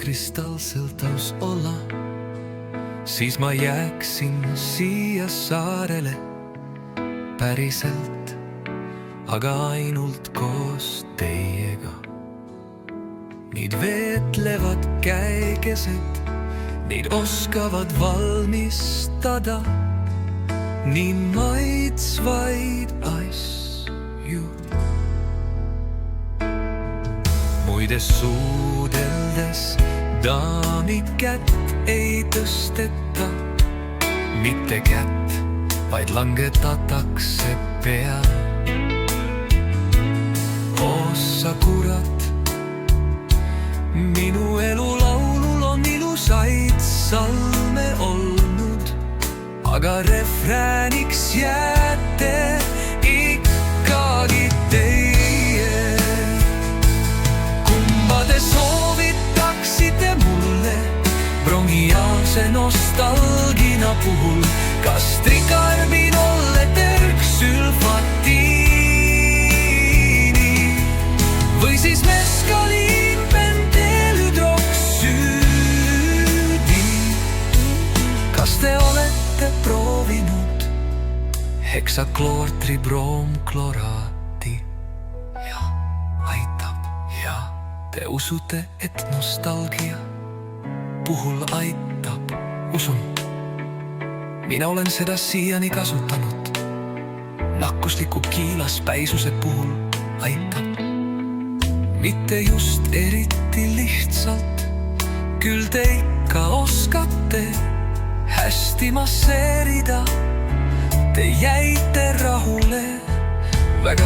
kristalsel taus olla, siis ma jääksin siia saarele päriselt, aga ainult koos teiega. Neid veetlevad käekesed, neid oskavad valmistada nii maitsvaid asju. Muide suudeldes daami kätt ei tõsteta, mitte kätt, vaid langetatakse pea. Ossa kurat, minu elu laulul on ilusaid salme olnud, aga refrääniks jääte ikkagi teie. Kumba te soovitaksite mulle prongiaalse nostalgina puhul? Kas trikarbinolle terksülfatiini või siis meskaliin penteenhydroksüüdi? Kas te olete proovinud heksakloortribroomkloraati? Ja aitab. Ja te usute, et nostalgia puhul aitab? Usun. Mina olen seda siiani kasutanud. Nakkusliku kiilaspäisuse puhul aitab. Mitte just eriti lihtsalt, küll te ikka oskate hästi masseerida. Te jäite rahule väga.